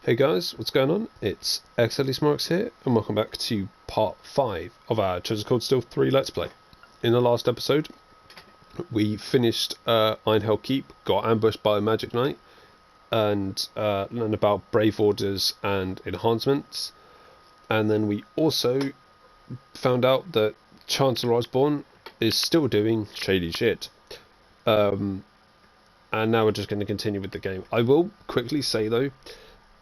Hey guys, what's going on? It's xdeadlysmoorex here, and welcome back to part 5 of our Treasure Called Still 3 Let's Play. In the last episode, we finished Ironhell Keep, got ambushed by a Magic Knight, and learned about Brave Orders and enhancements. And then we also found out that Chancellor Osborne is still doing shady shit. And now we're just going to continue with the game. I will quickly say though,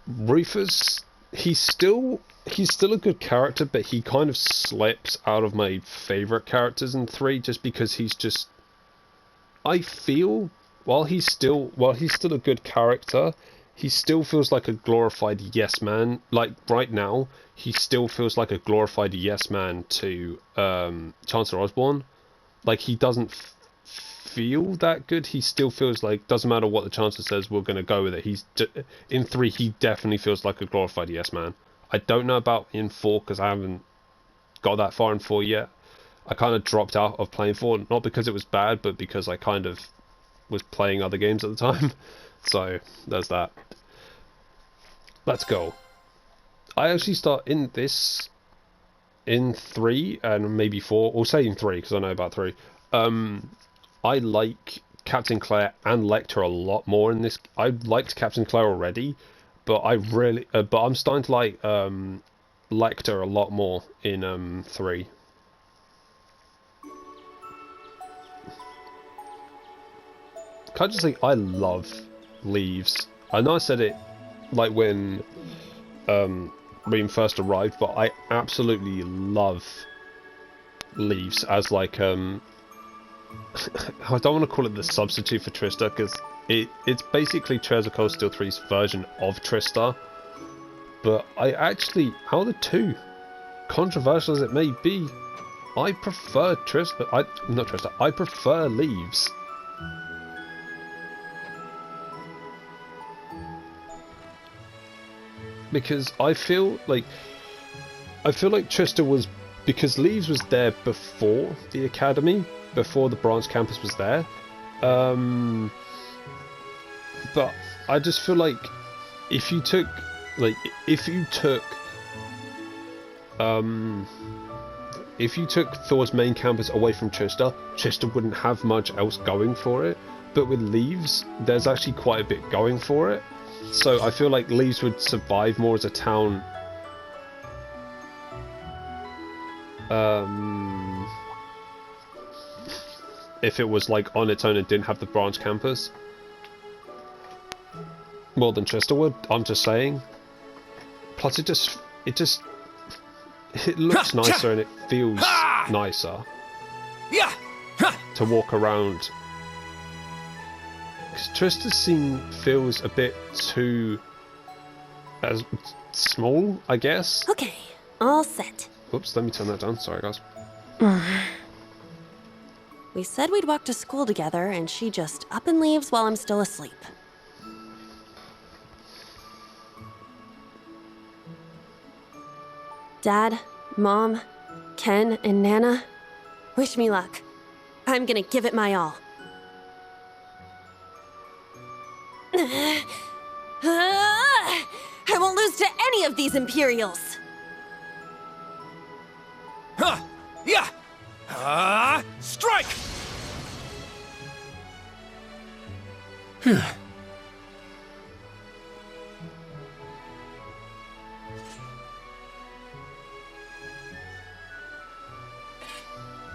Rufus, he's still a good character, but he kind of slips out of my favourite characters in 3 just because he's just, I feel, while he's still a good character, he still feels like a glorified yes man. Like right now, he still feels like a glorified yes man to Chancellor Osborne. Like he doesn't feel that good. He still feels like, doesn't matter what the Chancellor says, we're going to go with it. He's in 3, he definitely feels like a glorified yes man. I don't know about in 4 because I haven't got that far in 4 yet. I kind of dropped out of playing 4, not because it was bad, but because I kind of was playing other games at the time. So there's that. Let's go. I actually start in 3 and maybe 4, or say in 3 because I know about 3. I like Captain Claire and Lecter a lot more in this. I liked Captain Claire already, but I'm starting to like Lecter a lot more in 3. Can I just say I love Leaves? I know I said it like when Reem first arrived, but I absolutely love Leaves as like I don't want to call it the substitute for Trista, because it's basically Treasure Coast Steel 3's version of Trista. But I actually, out of the 2, controversial as it may be, I prefer Trista. I prefer Leaves. Because I feel like Trista was, because Leaves was there before the academy, before the branch campus was there, but I just feel like if you took Thor's main campus away from Trista wouldn't have much else going for it. But with Leaves, there's actually quite a bit going for it. So I feel like Leaves would survive more as a town. If it was like on its own and didn't have the branch campus, more than Trista would. I'm just saying. Plus, it looks nicer and it feels nicer to walk around. Because Trista's scene feels a bit too small, I guess. Okay, all set. Oops, let me turn that down. Sorry, guys. We said we'd walk to school together, and she just up and leaves while I'm still asleep. Dad, Mom, Ken, and Nana, wish me luck. I'm gonna give it my all. I won't lose to any of these Imperials! Huh! Yeah! Strike! Phew.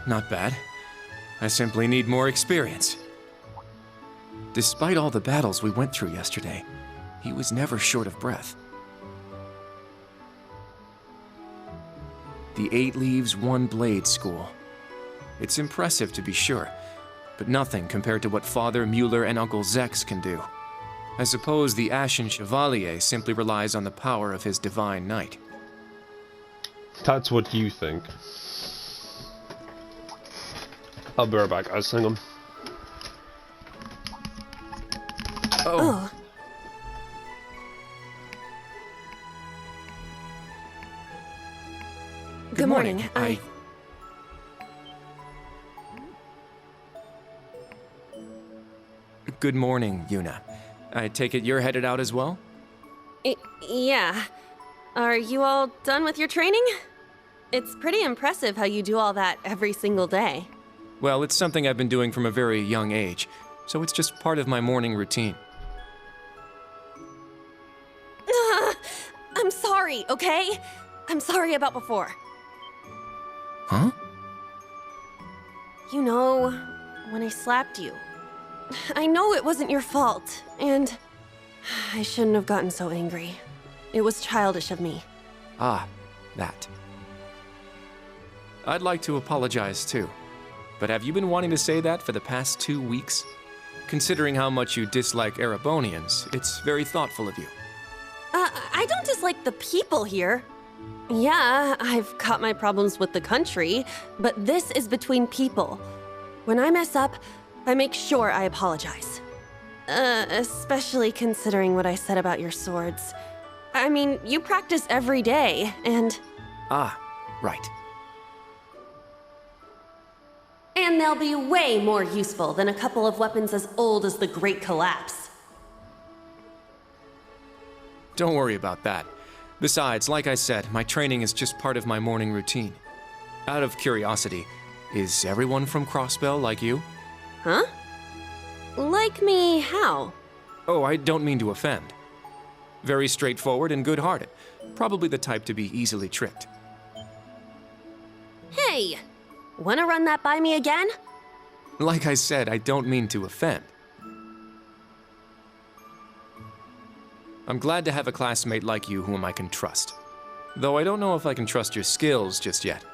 Not bad. I simply need more experience. Despite all the battles we went through yesterday, he was never short of breath. The 8 Leaves, 1 Blade School. It's impressive to be sure, but nothing compared to what Father Mueller and Uncle Zex can do. I suppose the Ashen Chevalier simply relies on the power of his Divine Knight. That's what you think. I'll be right back, guys. Hang on. Oh. Good morning. Good morning, Yuna. I take it you're headed out as well? Yeah. Are you all done with your training? It's pretty impressive how you do all that every single day. Well, it's something I've been doing from a very young age, so it's just part of my morning routine. I'm sorry, okay? I'm sorry about before. Huh? You know, when I slapped you. I know it wasn't your fault, and I shouldn't have gotten so angry. It was childish of me. Ah, that. I'd like to apologize too. But have you been wanting to say that for the past 2 weeks? Considering how much you dislike Erebonians, it's very thoughtful of you. I don't dislike the people here. Yeah, I've got my problems with the country, but this is between people. When I mess up, I make sure I apologize. Especially considering what I said about your swords. I mean, you practice every day, and... Ah, right. And they'll be way more useful than a couple of weapons as old as the Great Collapse. Don't worry about that. Besides, like I said, my training is just part of my morning routine. Out of curiosity, is everyone from Crossbell like you? Huh? Like me how? Oh, I don't mean to offend. Very straightforward and good-hearted. Probably the type to be easily tricked. Hey! Wanna run that by me again? Like I said, I don't mean to offend. I'm glad to have a classmate like you whom I can trust. Though I don't know if I can trust your skills just yet.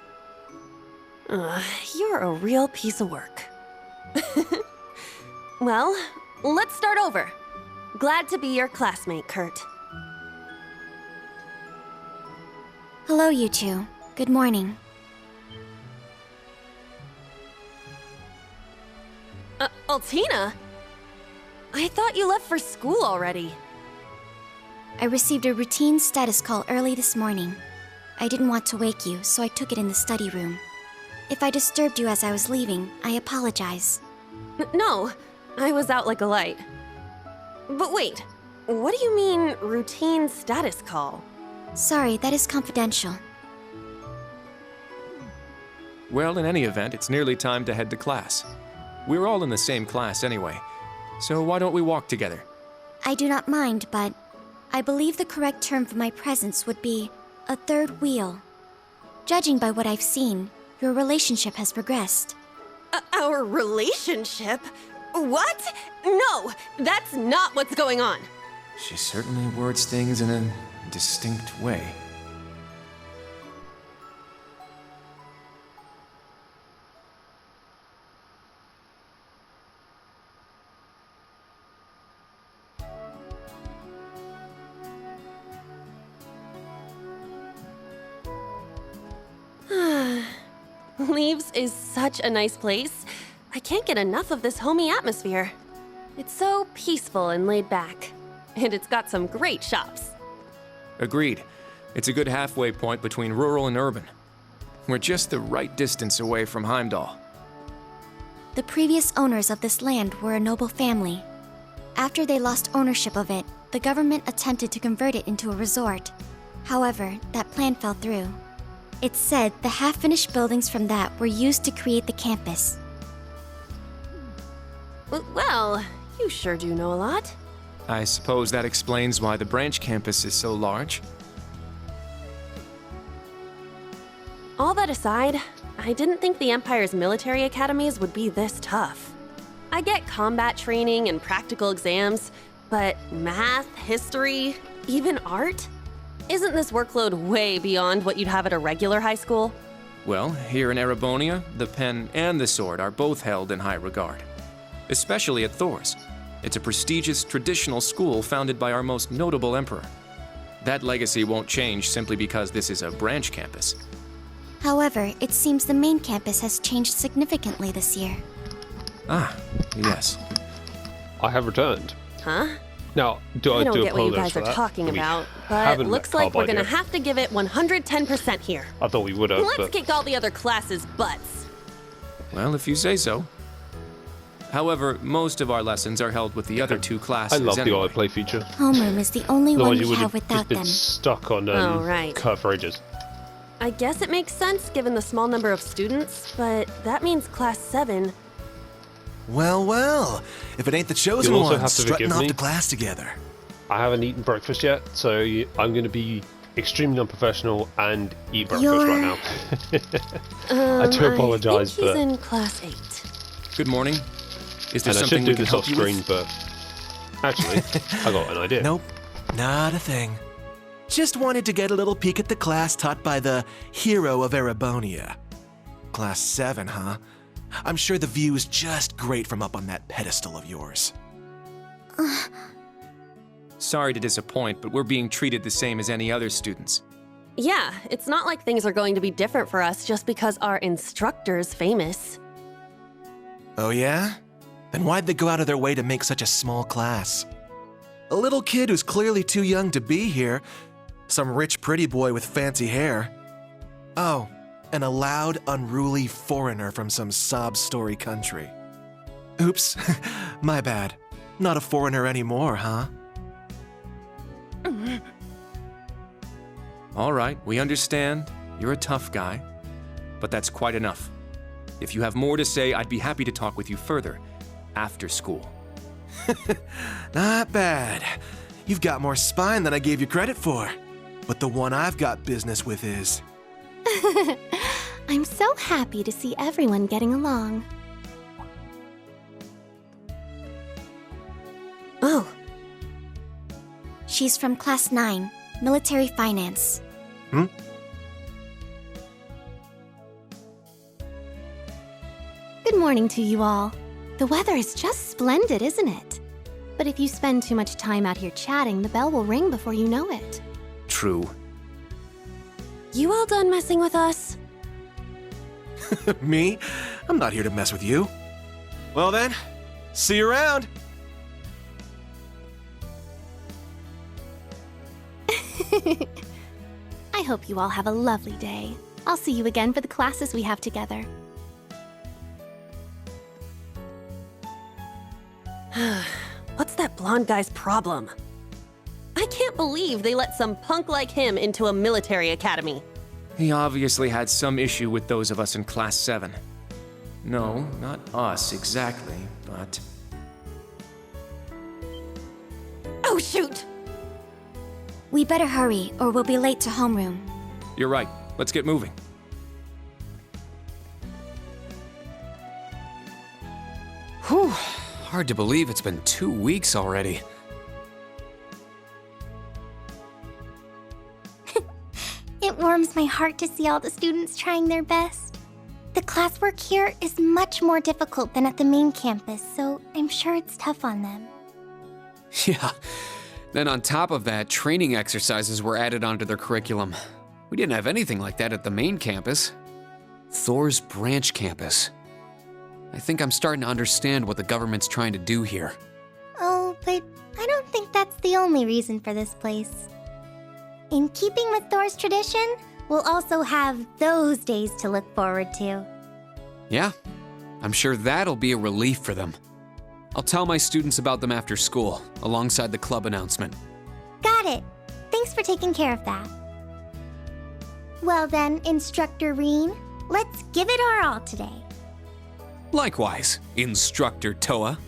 You're a real piece of work. Well, let's start over. Glad to be your classmate, Kurt. Hello, you two. Good morning. Altina? I thought you left for school already. I received a routine status call early this morning. I didn't want to wake you, so I took it in the study room. If I disturbed you as I was leaving, I apologize. No, I was out like a light. But wait, what do you mean, routine status call? Sorry, that is confidential. Well, in any event, it's nearly time to head to class. We're all in the same class anyway, so why don't we walk together? I do not mind, but I believe the correct term for my presence would be a third wheel. Judging by what I've seen, your relationship has progressed. Our relationship? What? No, that's not what's going on. She certainly words things in a distinct way. Leaves is such a nice place. I can't get enough of this homey atmosphere. It's so peaceful and laid back. And it's got some great shops. Agreed. It's a good halfway point between rural and urban. We're just the right distance away from Heimdall. The previous owners of this land were a noble family. After they lost ownership of it, the government attempted to convert it into a resort. However, that plan fell through. It's said the half-finished buildings from that were used to create the campus. Well, you sure do know a lot. I suppose that explains why the branch campus is so large. All that aside, I didn't think the Empire's military academies would be this tough. I get combat training and practical exams, but math, history, even art? Isn't this workload way beyond what you'd have at a regular high school? Well, here in Erebonia, the pen and the sword are both held in high regard. Especially at Thor's. It's a prestigious traditional school founded by our most notable emperor. That legacy won't change simply because this is a branch campus. However, it seems the main campus has changed significantly this year. Ah, yes. I have returned. Huh? Now, I don't do get what you apologize guys for are that. talking We about, but haven't looks met like we're gonna Carbide have to give it 110% here. yet. I thought we would have, Let's but kick all the other classes' butts. Well, if you say so. However, most of our lessons are held with the other two I classes love the anyway. iPlay feature. Homeroom is the only one Otherwise, you we would have have without been them. stuck on Oh, right. Kurt for ages. I guess it makes sense given the small number of students, but that means class 7. Well, well. If it ain't the chosen You'll also ones have to strutting forgive off me. to class together. I haven't eaten breakfast yet, so I'm going to be extremely unprofessional and eat breakfast right now. I do apologise, I think he's but in class 8. Good morning. Is there and I something should do we can this help off you screen, with? but actually, I got an idea. Nope, not a thing. Just wanted to get a little peek at the class taught by the hero of Erebonia. Class 7, huh? I'm sure the view is just great from up on that pedestal of yours. Sorry to disappoint, but we're being treated the same as any other students. Yeah, it's not like things are going to be different for us just because our instructor's famous. Oh yeah? Then why'd they go out of their way to make such a small class? A little kid who's clearly too young to be here. Some rich pretty boy with fancy hair. Oh, and a loud, unruly foreigner from some sob-story country. Oops, my bad. Not a foreigner anymore, huh? All right, we understand. You're a tough guy. But that's quite enough. If you have more to say, I'd be happy to talk with you further after school. Not bad. You've got more spine than I gave you credit for. But the one I've got business with is... I'm so happy to see everyone getting along. Oh, She's from class 9, military finance. Good morning to you all. The weather is just splendid, isn't it? But if you spend too much time out here chatting, the bell will ring before you know it. True. you all done messing with us? Me? I'm not here to mess with you. Well then, see you around. I hope you all have a lovely day. I'll see you again for the classes we have together. What's that blonde guy's problem? I can't believe they let some punk like him into a military academy. He obviously had some issue with those of us in Class 7. No, not us exactly, but... Oh, shoot! We better hurry, or we'll be late to homeroom. You're right. Let's get moving. Whew. Hard to believe it's been 2 weeks already. It warms my heart to see all the students trying their best. The classwork here is much more difficult than at the main campus, so I'm sure it's tough on them. Yeah. Then on top of that, training exercises were added onto their curriculum. We didn't have anything like that at the main campus. Thor's branch campus. I think I'm starting to understand what the government's trying to do here. Oh, but I don't think that's the only reason for this place. In keeping with Thor's tradition, we'll also have those days to look forward to. Yeah, I'm sure that'll be a relief for them. I'll tell my students about them after school, alongside the club announcement. Got it. Thanks for taking care of that. Well then, Instructor Reen, let's give it our all today. Likewise, Instructor Toa.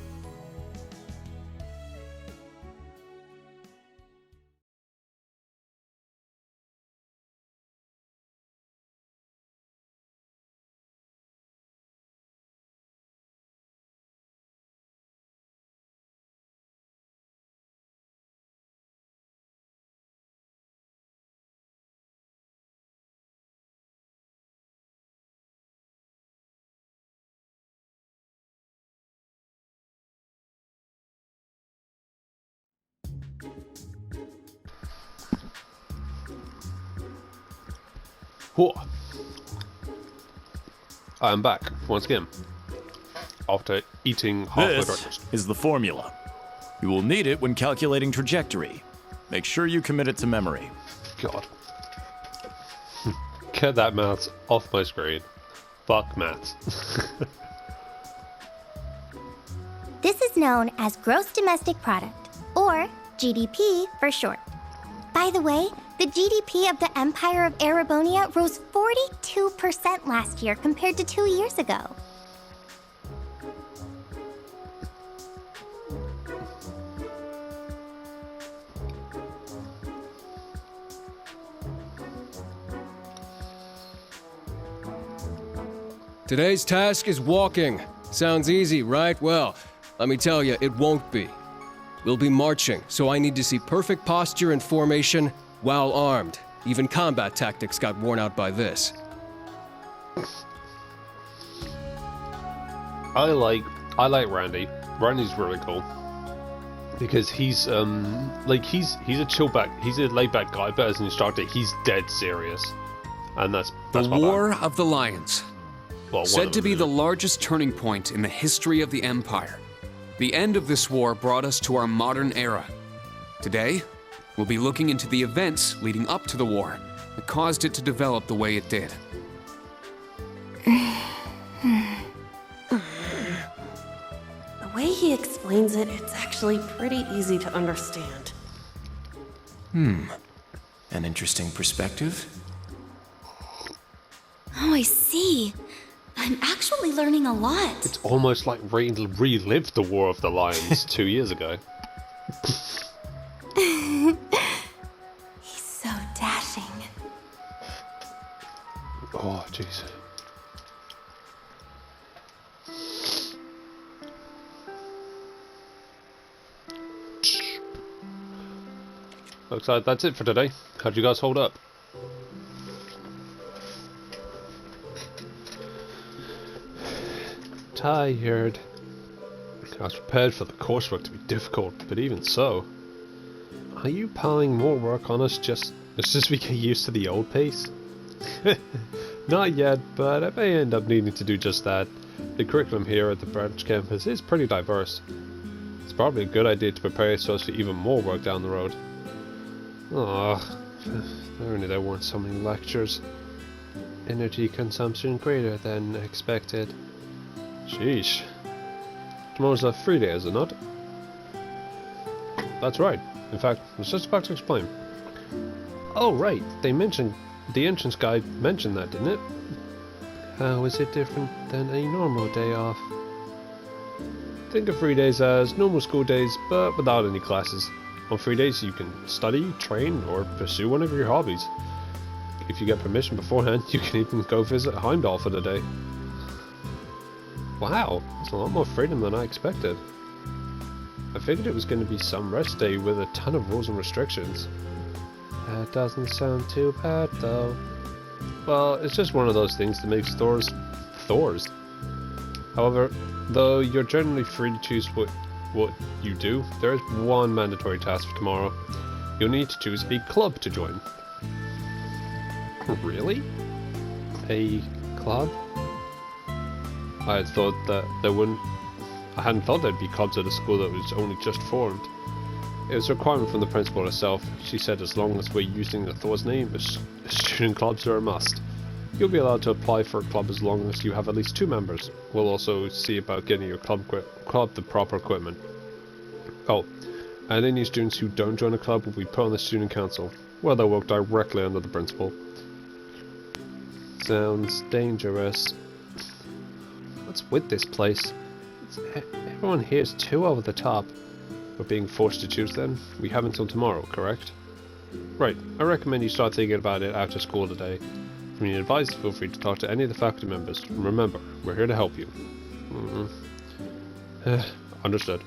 Whoa. I am back once again after eating half my This breakfast. is the formula. You will need it when calculating trajectory. Make sure you commit it to memory. God. Get that maths off my screen. Fuck maths. This is known as Gross Domestic Product, or GDP for short. By the way, the GDP of the Empire of Erebonia rose 42% last year compared to 2 years ago. Today's task is walking. Sounds easy, right? Well, let me tell you, it won't be. We'll be marching, so I need to see perfect posture and formation while armed. Even combat tactics got worn out by this. I like Randy. Randy's really cool because he's a laid back guy, but as an instructor, he's dead serious, and that's the War of the Lions. Well, said to be the largest turning point in the history of the Empire. The end of this war brought us to our modern era. Today, we'll be looking into the events leading up to the war that caused it to develop the way it did. The way he explains it, it's actually pretty easy to understand. An interesting perspective. Oh, I see. I'm actually learning a lot. It's almost like relived the War of the Lions 2 years ago. He's so dashing. Oh, jeez. Looks like that's it for today. How'd you guys hold up? Tired. I was prepared for the coursework to be difficult, but even so. Are you piling more work on us just as we get used to the old pace? Not yet, but I may end up needing to do just that. The curriculum here at the branch campus is pretty diverse. It's probably a good idea to prepare yourselves for even more work down the road. Ah, if only there weren't so many lectures. Energy consumption greater than expected. Sheesh. Tomorrow's a free day, is it not? That's right. In fact, I was just about to explain. Oh, right. The entrance guide mentioned that, didn't it? How is it different than a normal day off? Think of free days as normal school days, but without any classes. On free days, you can study, train, or pursue one of your hobbies. If you get permission beforehand, you can even go visit Heimdall for the day. Wow, that's a lot more freedom than I expected. I figured it was going to be some rest day with a ton of rules and restrictions. That doesn't sound too bad, though. Well, it's just one of those things that makes Thors. However, though you're generally free to choose what you do, there is one mandatory task for tomorrow. You'll need to choose a club to join. Really? A club? I hadn't thought there'd be clubs at a school that was only just formed. It was a requirement from the principal herself. She said as long as we're using the Thor's name, student clubs are a must. You'll be allowed to apply for a club as long as you have at least 2 members. We'll also see about getting your club the proper equipment. Oh, and any students who don't join a club will be put on the student council, where they'll work directly under the principal. Sounds dangerous. What's with this place? Everyone here is too over the top. We're being forced to choose then? We have until tomorrow, correct? Right, I recommend you start thinking about it after school today. If you need advice, feel free to talk to any of the faculty members. Remember, we're here to help you. Understood.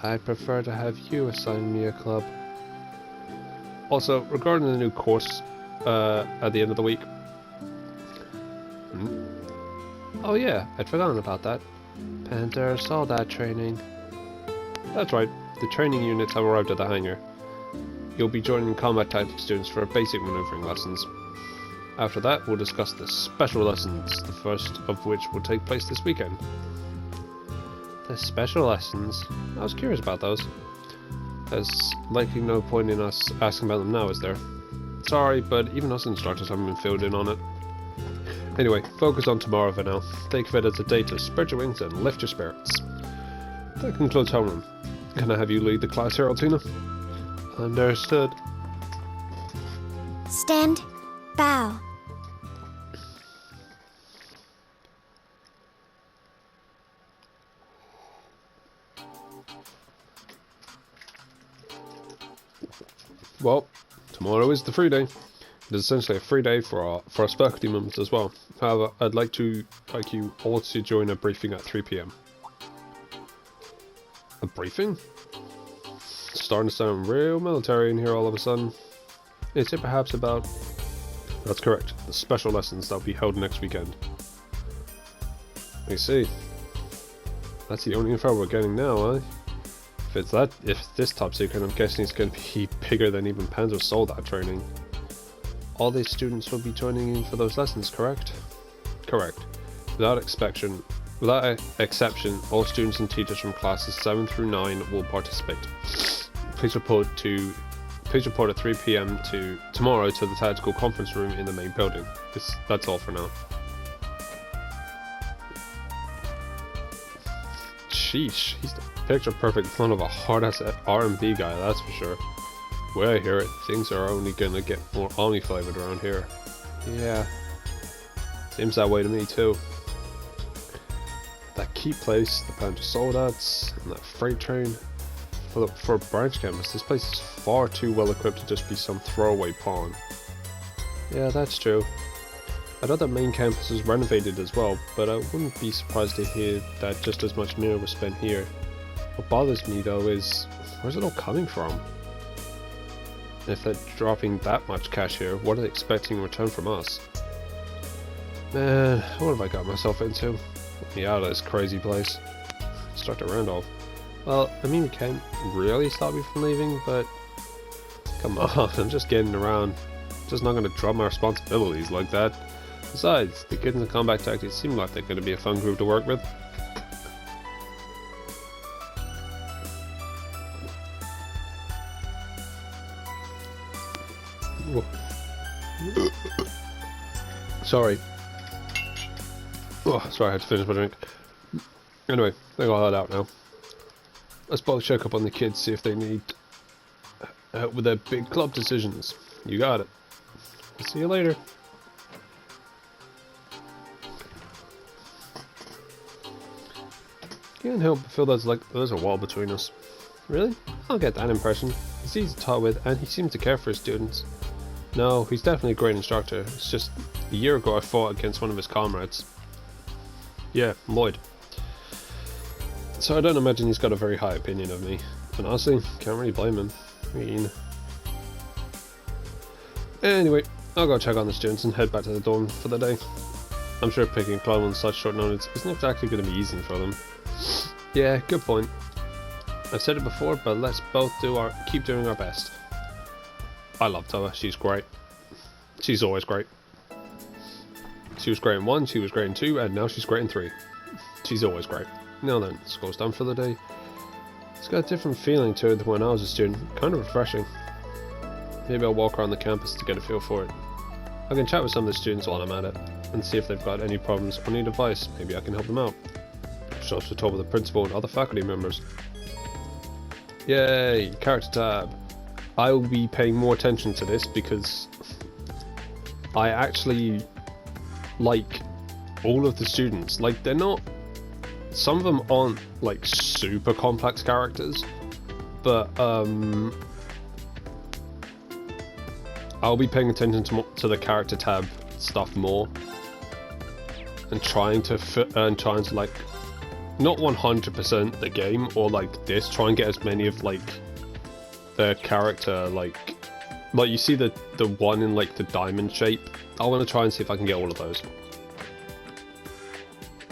I'd prefer to have you assign me a club. Also, regarding the new course at the end of the week. Oh yeah, I'd forgotten about that. Panther saw that training. That's right, the training units have arrived at the hangar. You'll be joining combat tactics students for basic maneuvering lessons. After that, we'll discuss the special lessons, the first of which will take place this weekend. The special lessons? I was curious about those. There's likely no point in us asking about them now, is there? Sorry, but even us instructors haven't been filled in on it. Anyway, focus on tomorrow for now. Think of it as a day to spread your wings and lift your spirits. That concludes homeroom. Can I have you lead the class here, Altina? Understood. Stand. Bow. Well, tomorrow is the free day. It is essentially a free day for our faculty members as well. However, I'd like you all to join a briefing at 3 PM. A briefing? It's starting to sound real military in here all of a sudden. Is it perhaps about... That's correct, the special lessons that will be held next weekend. I see. That's the only info we're getting now, eh? If it's this top secret, I'm guessing it's going to be bigger than even Panzer Soldat training. All these students will be joining in for those lessons, correct? Correct. Without exception, all students and teachers from classes 7 through 9 will participate. Please report at 3 PM tomorrow to the tactical conference room in the main building. That's all for now. Sheesh, he's the picture perfect clone of a hard-ass R&B guy, that's for sure. The way I hear it, things are only gonna get more Omni flavored around here. Yeah, seems that way to me too. That key place, the Panzer Soldats, and that freight train. For a branch campus, this place is far too well equipped to just be some throwaway pawn. Yeah, that's true. I know the main campus is renovated as well, but I wouldn't be surprised to hear that just as much money was spent here. What bothers me though is, where's it all coming from? If they're dropping that much cash here, what are they expecting in return from us? Man, what have I got myself into? Let me out of this crazy place. Start to Randolph. Well, I mean we can't really stop you from leaving, but... Come on, I'm just getting around. Just not gonna drop my responsibilities like that. Besides, the kids in the combat tactics seem like they're gonna be a fun group to work with. Sorry. Oh, sorry, I had to finish my drink. Anyway, I got that out now. Let's both check up on the kids, see if they need help with their big club decisions. You got it. See you later. Can't help but feel there's a wall between us. Really? I don't get that impression. He's easy to talk with, and he seems to care for his students. No, he's definitely a great instructor. It's just a year ago I fought against one of his comrades. Yeah, Lloyd. So I don't imagine he's got a very high opinion of me. And honestly, can't really blame him. I mean... Anyway, I'll go check on the students and head back to the dorm for the day. I'm sure picking a club on such short notice isn't exactly going to be easy for them. Yeah, good point. I've said it before, but let's both keep doing our best. I love Toa, she's great. She's always great. She was great in 1, she was great in 2, and now she's great in 3. She's always great. Now then, school's done for the day. It's got a different feeling to it than when I was a student, kind of refreshing. Maybe I'll walk around the campus to get a feel for it. I can chat with some of the students while I'm at it, and see if they've got any problems or need advice. Maybe I can help them out. Just also talk with the principal and other faculty members. Yay, character tab. I will be paying more attention to this because I actually like all of the students. Like, they're not... Some of them aren't like super complex characters, but I'll be paying attention to the character tab stuff more, and trying to like not 100% the game or like this. Try and get as many of like the character like you see the one in like the diamond shape. I want to try and see if I can get all of those.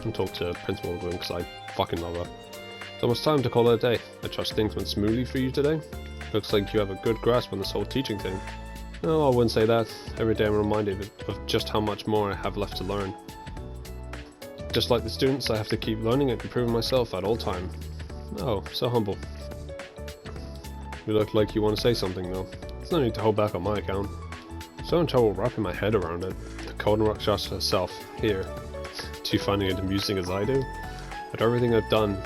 And talk to Principal Bloom because I fucking love her. It's almost time to call it a day. I trust things went smoothly for you today. Looks like you have a good grasp on this whole teaching thing. No, I wouldn't say that. Every day I'm reminded of just how much more I have left to learn. Just like the students, I have to keep learning and improving myself at all time. Oh, so humble. You look like you want to say something though. There's no need to hold back on my account. I'm so in trouble wrapping my head around it. The Golden Rakshasa herself, here. You finding it amusing as I do? After everything I've done,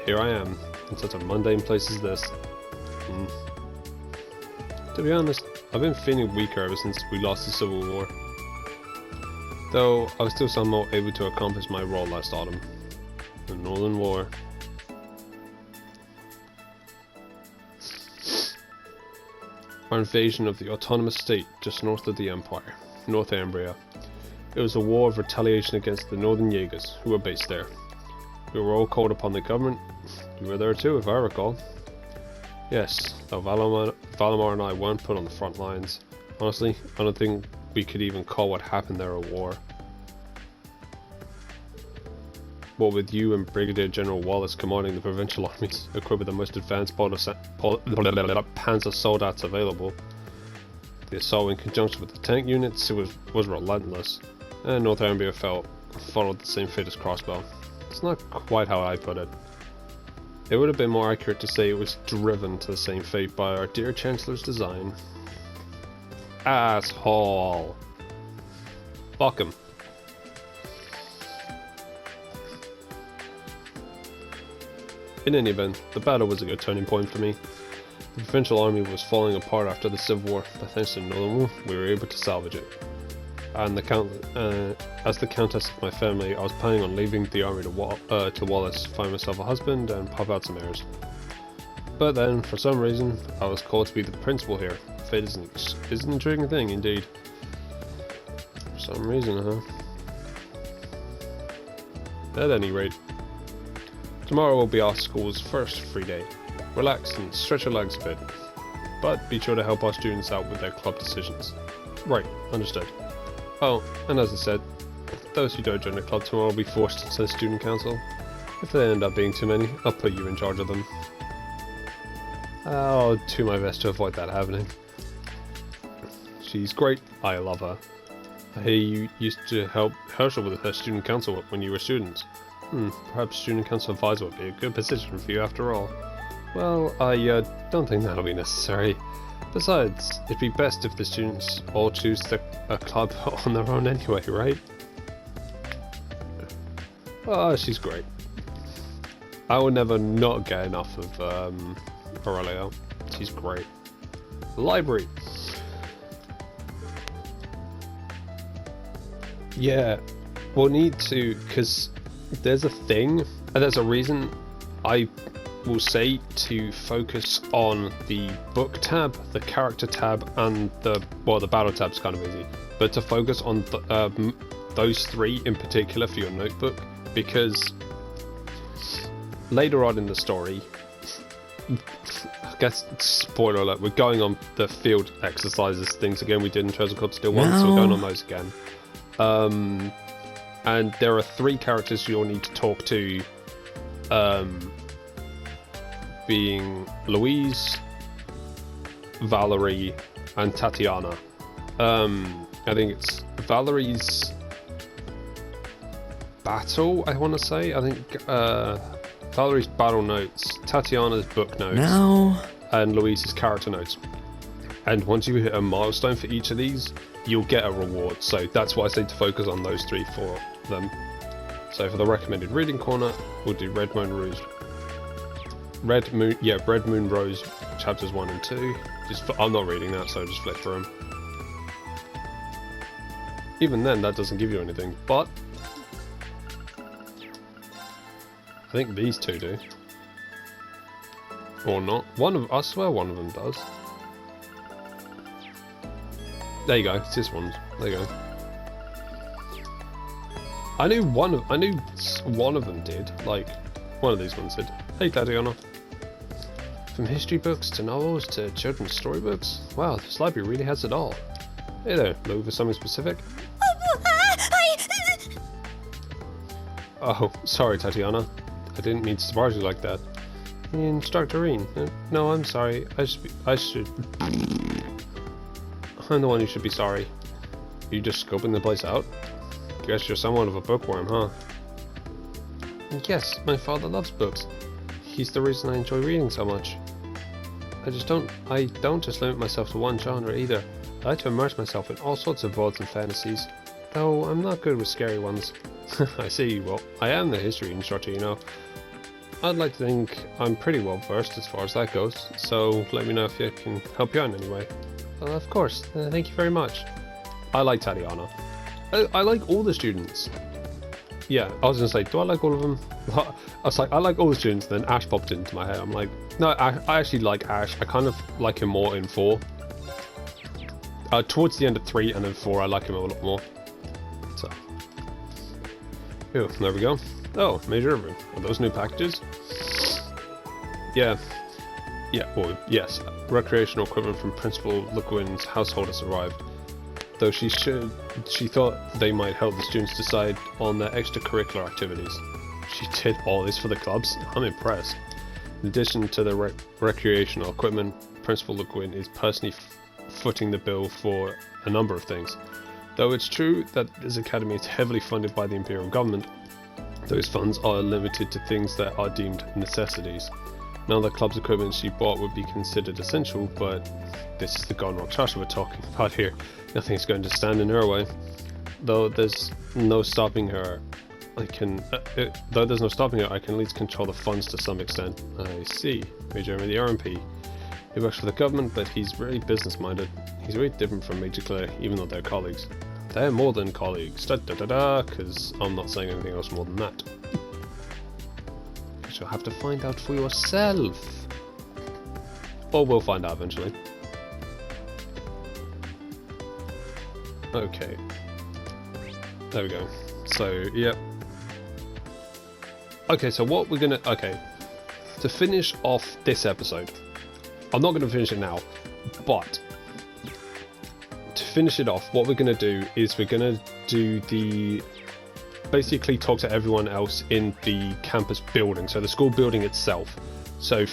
here I am, in such a mundane place as this. To be honest, I've been feeling weaker ever since we lost the Civil War. Though I was still somehow able to accomplish my role last autumn. The Northern War. Our invasion of the autonomous state just north of the Empire, Northumbria. It was a war of retaliation against the Northern Jaegers, who were based there. We were all called upon the government. You were there too, if I recall. Yes, though Valimar and I weren't put on the front lines. Honestly, I don't think we could even call what happened there a war. What with you and Brigadier General Wallace commanding the provincial armies, equipped with the most advanced panzer soldats available. The assault in conjunction with the tank units was relentless, and Northumbria followed the same fate as Crossbow. It's not quite how I put it. It would have been more accurate to say it was driven to the same fate by our dear Chancellor's design. Asshole. Fuck him. In any event, the battle was a good turning point for me. The provincial army was falling apart after the Civil War, but thanks to Northern War, we were able to salvage it. And as the Countess of my family, I was planning on leaving the army to Wallace, find myself a husband, and pop out some heirs. But then, for some reason, I was called to be the principal here. Fate is an intriguing thing, indeed. For some reason, huh? At any rate, tomorrow will be our school's first free day. Relax and stretch your legs a bit, but be sure to help our students out with their club decisions. Right, understood. Oh, and as I said, those who don't join the club tomorrow will be forced into the student council. If there end up being too many, I'll put you in charge of them. I'll do my best to avoid that happening. She's great, I love her. I hear you used to help Herschel with her student council when you were students. Perhaps student council advisor would be a good position for you after all. Well, I don't think that'll be necessary. Besides, it'd be best if the students all choose a club on their own anyway, right? Oh, she's great. I will never not get enough of Aurelio. She's great. Library. Yeah, we'll need to, because there's a thing, and there's a reason I will say to focus on the book tab, the character tab, and the battle tab's kind of easy, but to focus on those three in particular for your notebook, because later on in the story, I guess, spoiler alert, we're going on the field exercises things again we did in Treasure Code Still 1, so we're going on those again. And there are three characters you'll need to talk to, being Louise, Valerie, and Tatiana. I think it's Valerie's battle, I want to say. I think Valerie's battle notes, Tatiana's book notes, and Louise's character notes. And once you hit a milestone for each of these, you'll get a reward. So that's why I say to focus on those three for them. So for the recommended reading corner, we'll do Red Moon Rose, chapters 1 and 2. I'm not reading that, so just flip through them. Even then, that doesn't give you anything, but I think these two do. Or not. I swear one of them does. There you go, it's this one. There you go. I knew one of them did. Like, one of these ones did. Hey, Tatiana. From history books to novels to children's storybooks. Wow, this library really has it all. Hey there, looking for something specific? Oh, sorry, Tatiana. I didn't mean to surprise you like that. Instructorine. No, I'm sorry. I'm the one who should be sorry. Are you just scoping the place out? Guess you're somewhat of a bookworm, huh? Yes, my father loves books. He's the reason I enjoy reading so much. I don't just limit myself to one genre either. I like to immerse myself in all sorts of worlds and fantasies. Though I'm not good with scary ones. I see, well, I am the history instructor, you know. I'd like to think I'm pretty well versed as far as that goes, so let me know if I can help you out in any way. Of course, thank you very much. I like Tatiana. I like all the students. Yeah, I was gonna say, do I like all of them? I was like, I like all the students, then Ash popped into my head. I'm like, no, I actually like Ash. I kind of like him more in 4. Towards the end of 3 and then 4, I like him a lot more. So, ew, there we go. Oh, Major Irving. Are those new packages? Yeah. Yeah, well, yes. Recreational equipment from Principal Luquin's household has arrived. Though she thought they might help the students decide on their extracurricular activities. She did all this for the clubs? I'm impressed. In addition to the recreational equipment, Principal Luquin is personally footing the bill for a number of things. Though it's true that this academy is heavily funded by the Imperial government, those funds are limited to things that are deemed necessities. None of the club's equipment she bought would be considered essential, but this is the Golden Rock Charter we're talking about here. Nothing's going to stand in her way. Though there's no stopping her, I can at least control the funds to some extent. I see. Major Jeremy the RMP. He works for the government, but he's really business-minded. He's very different from Major Claire, even though they're colleagues. They're more than colleagues, because I'm not saying anything else more than that. You'll have to find out for yourself. Or we'll find out eventually. Okay. There we go. So, yep. Okay, so what we're gonna... Okay. To finish off this episode, I'm not gonna finish it now, but to finish it off, what we're gonna do is we're gonna do the... basically talk to everyone else in the campus building, so the school building itself. So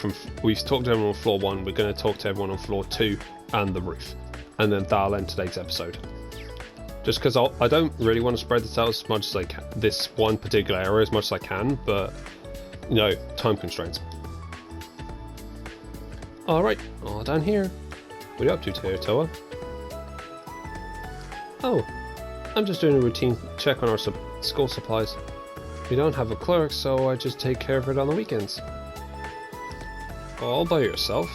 we've talked to everyone on floor 1, we're going to talk to everyone on floor 2 and the roof, and then that'll end today's episode. Just because I don't really want to spread this out as much as I can, this one particular area as much as I can, but you know, time constraints. Alright, all down here. What are you up to today, Toa? Oh, I'm just doing a routine check on our school supplies. We don't have a clerk, so I just take care of it on the weekends. All by yourself?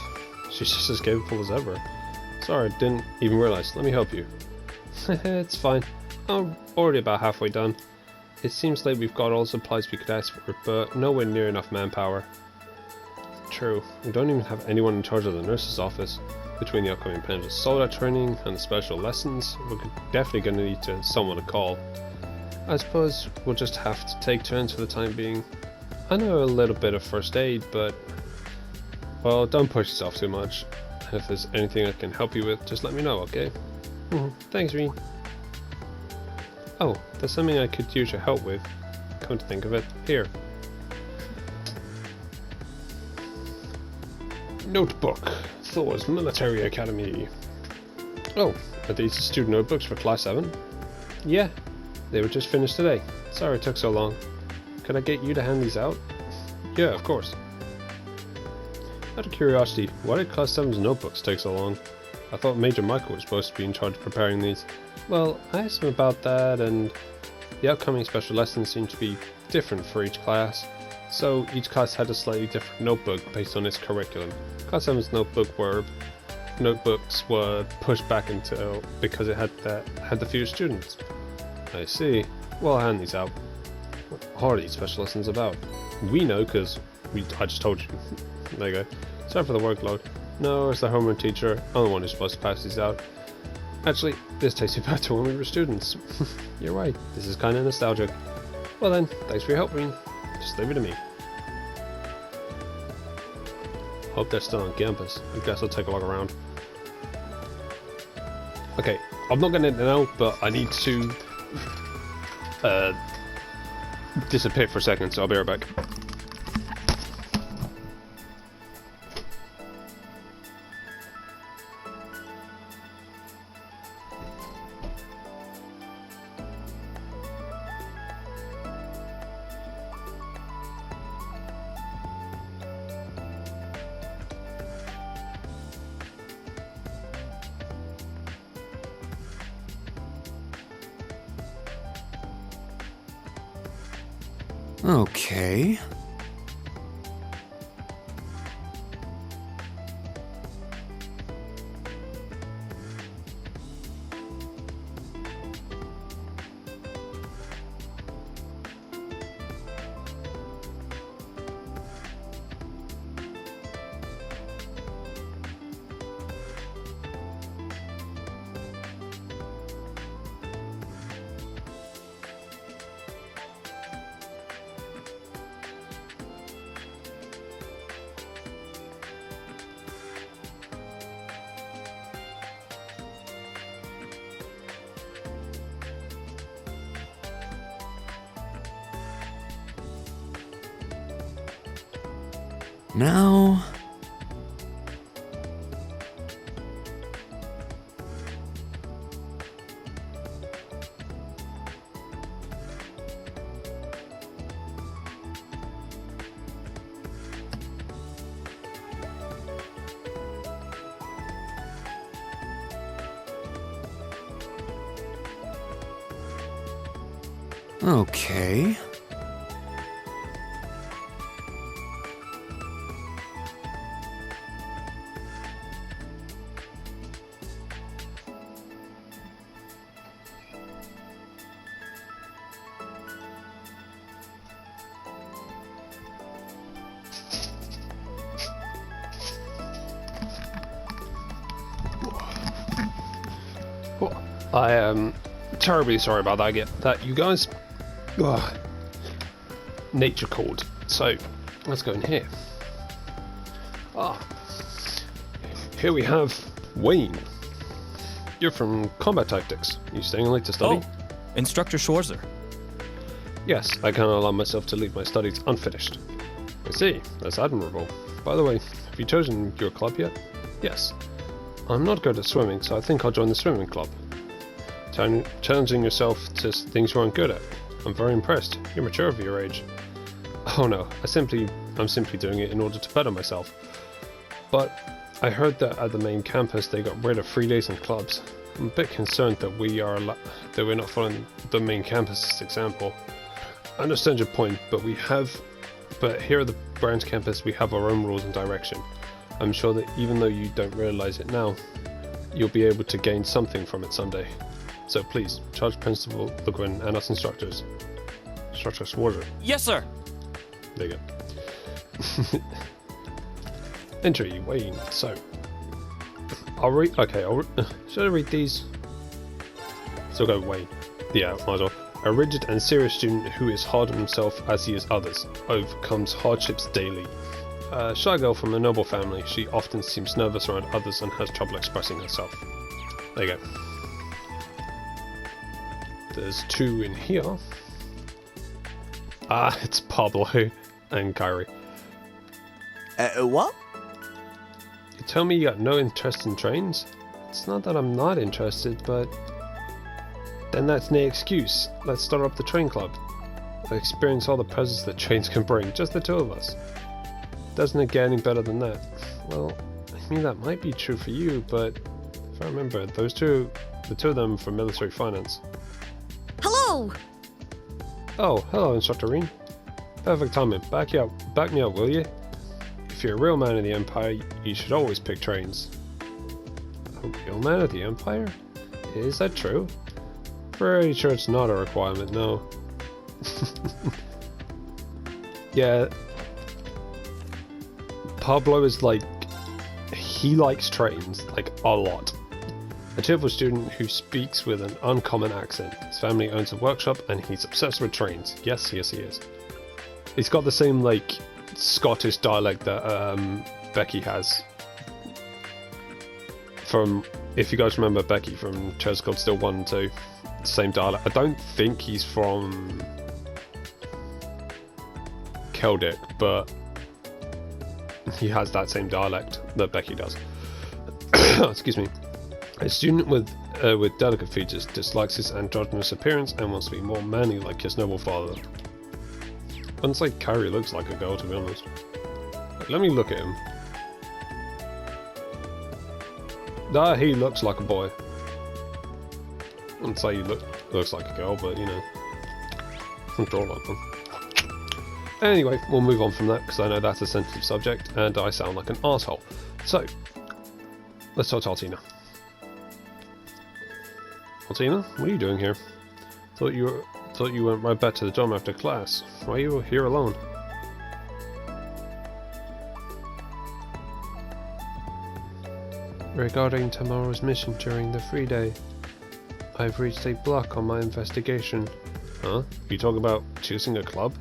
She's just as capable as ever. Sorry, I didn't even realize. Let me help you. It's fine. I'm already about halfway done. It seems like we've got all the supplies we could ask for, but nowhere near enough manpower. True, we don't even have anyone in charge of the nurse's office. Between the upcoming Panda Soda training and the special lessons, we're definitely going to need someone to call. I suppose we'll just have to take turns for the time being. I know a little bit of first aid, but... well, don't push yourself too much. If there's anything I can help you with, just let me know, okay? Thanks, Reen. Oh, there's something I could use your help with. Come to think of it, here. Notebook. Thor's Military Academy. Oh, are these the student notebooks for Class 7? Yeah, they were just finished today. Sorry it took so long. Could I get you to hand these out? Yeah, of course. Out of curiosity, why did Class 7's notebooks take so long? I thought Major Michael was supposed to be in charge of preparing these. Well, I asked him about that, and the upcoming special lessons seem to be different for each class. So each class had a slightly different notebook based on its curriculum. Class 7's notebooks were pushed back until because it had the fewer students. I see. Well, I'll hand these out. What are these special lessons about? We know because I just told you. There you go. Sorry for the workload. No, as the homeroom teacher, I'm the one who's supposed to pass these out. Actually, this takes me back to when we were students. You're right, this is kind of nostalgic. Well then, thanks for your help, Reen. Just leave it to me. Hope they're still on campus. I guess I'll take a look around. Okay, I'm not gonna know, but I need to disappear for a second, so I'll be right back. Okay. Now... Okay. Well, I am terribly sorry about that, you guys. Ugh. Nature called. So, let's go in here. Here we have Wayne. You're from Combat Tactics. You staying late to study? Oh, Instructor Schwarzer. Yes, I can't allow myself to leave my studies unfinished. I see, that's admirable. By the way, have you chosen your club yet? Yes. I'm not good at swimming, so I think I'll join the swimming club. Challenging yourself to things you aren't good at. I'm very impressed. You're mature for your age. Oh no, I'm simply doing it in order to better myself. But I heard that at the main campus they got rid of 3 days in clubs. I'm a bit concerned that we're not following the main campus's example. I understand your point, but here at the branch campus we have our own rules and direction. I'm sure that even though you don't realize it now, you'll be able to gain something from it someday. So please, charge Principal Lugren and us instructors. Instructor Schwarzer. Yes, sir. There you go. Entry, Wayne. So, should I read these? So go Wayne. Yeah, might as well. A rigid and serious student who is hard on himself as he is others, overcomes hardships daily. A shy girl from a noble family, she often seems nervous around others and has trouble expressing herself. There you go. There's 2 in here. It's Pablo and Kyrie. What? You tell me you got no interest in trains? It's not that I'm not interested, but... then that's no excuse. Let's start up the train club. I'll experience all the pleasures that trains can bring, just the 2 of us. Doesn't it get any better than that? Well, I mean that might be true for you, but... if I remember, the 2 of them from military finance. Hello! Oh, hello, Instructor Reen. Perfect timing. Back me up, will you? If you're a real man of the Empire, you should always pick trains. A real man of the Empire? Is that true? Pretty sure it's not a requirement, no. Yeah. Pablo is like... he likes trains, like, a lot. A cheerful student who speaks with an uncommon accent. His family owns a workshop and he's obsessed with trains. Yes, he is. He's got the same, like, Scottish dialect that Becky has. From, if you guys remember Becky from Church Called Still 1 and 2, same dialect. I don't think he's from Celtic, but he has that same dialect that Becky does. Excuse me. A student with delicate features dislikes his androgynous appearance and wants to be more manly like his noble father. Wouldn't say Kyrie looks like a girl, to be honest. Let me look at him. He looks like a boy. Wouldn't say he looks like a girl, but you know, I'm drawn like one. Anyway, we'll move on from that because I know that's a sensitive subject and I sound like an asshole. So, let's talk to Altina. Altina, what are you doing here? Thought you went right back to the dorm after class. Why are you here alone? Regarding tomorrow's mission during the free day, I've reached a block on my investigation. Huh? You talk about choosing a club?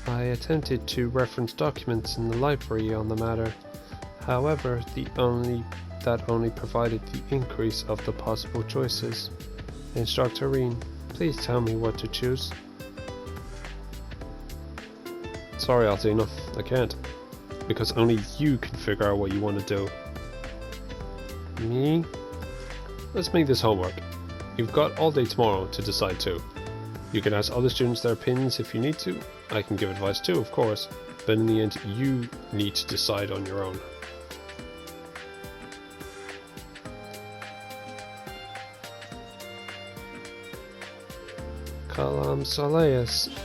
I attempted to reference documents in the library on the matter. However, that only provided the increase of the possible choices. Instructor Reen, please tell me what to choose. Sorry, Altina, I can't. Because only you can figure out what you want to do. Me? Let's make this homework. You've got all day tomorrow to decide too. You can ask other students their opinions if you need to. I can give advice too, of course. But in the end, you need to decide on your own. Kalam Saleus.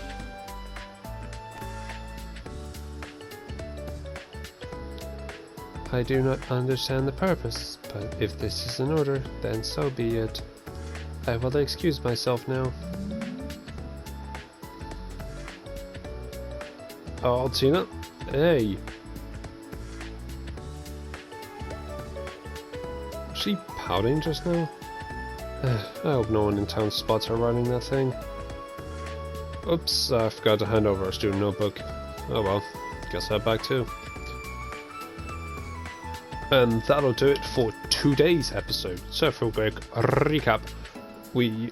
I do not understand the purpose, but if this is an order, then so be it. I will excuse myself now. Oh, Tina? Hey! Was she pouting just now? I hope no one in town spots her writing that thing. Oops, I forgot to hand over our student notebook. Oh well, guess I'll back too. And that'll do it for today's episode. So for a quick recap, we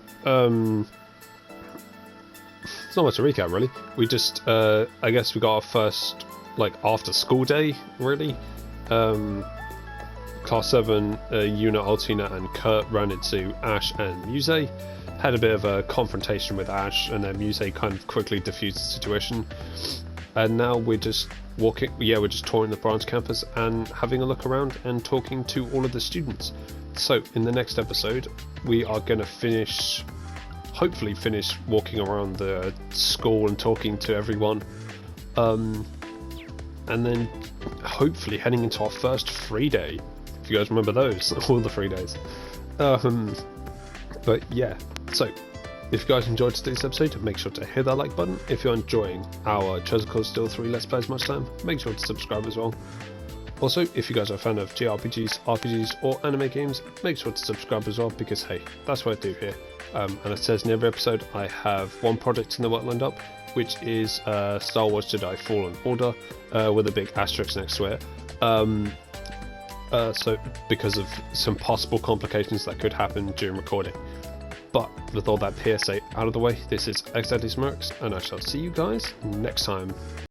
it's not much to recap really. We just I guess we got our first like after school day really. Class 7 Yuna, Altina and Kurt ran into Ash and Muse. Had a bit of a confrontation with Ash and then Muse kind of quickly diffused the situation. And now we're just walking, we're just touring the branch campus and having a look around and talking to all of the students. So in the next episode, we are going to hopefully finish walking around the school and talking to everyone. And then hopefully heading into our first free day. If you guys remember those, all the free days. But yeah, so if you guys enjoyed today's episode, make sure to hit that like button. If you're enjoying our Treasure Code Still 3 Let's Play as much time, make sure to subscribe as well. Also, if you guys are a fan of JRPGs, RPGs or anime games, make sure to subscribe as well because hey, that's what I do here. And it says in every episode I have one project in the work lined up, which is Star Wars Jedi Fallen Order with a big asterisk next to it. So because of some possible complications that could happen during recording. But with all that PSA out of the way, this is xdeadlysmoorex, and I shall see you guys next time.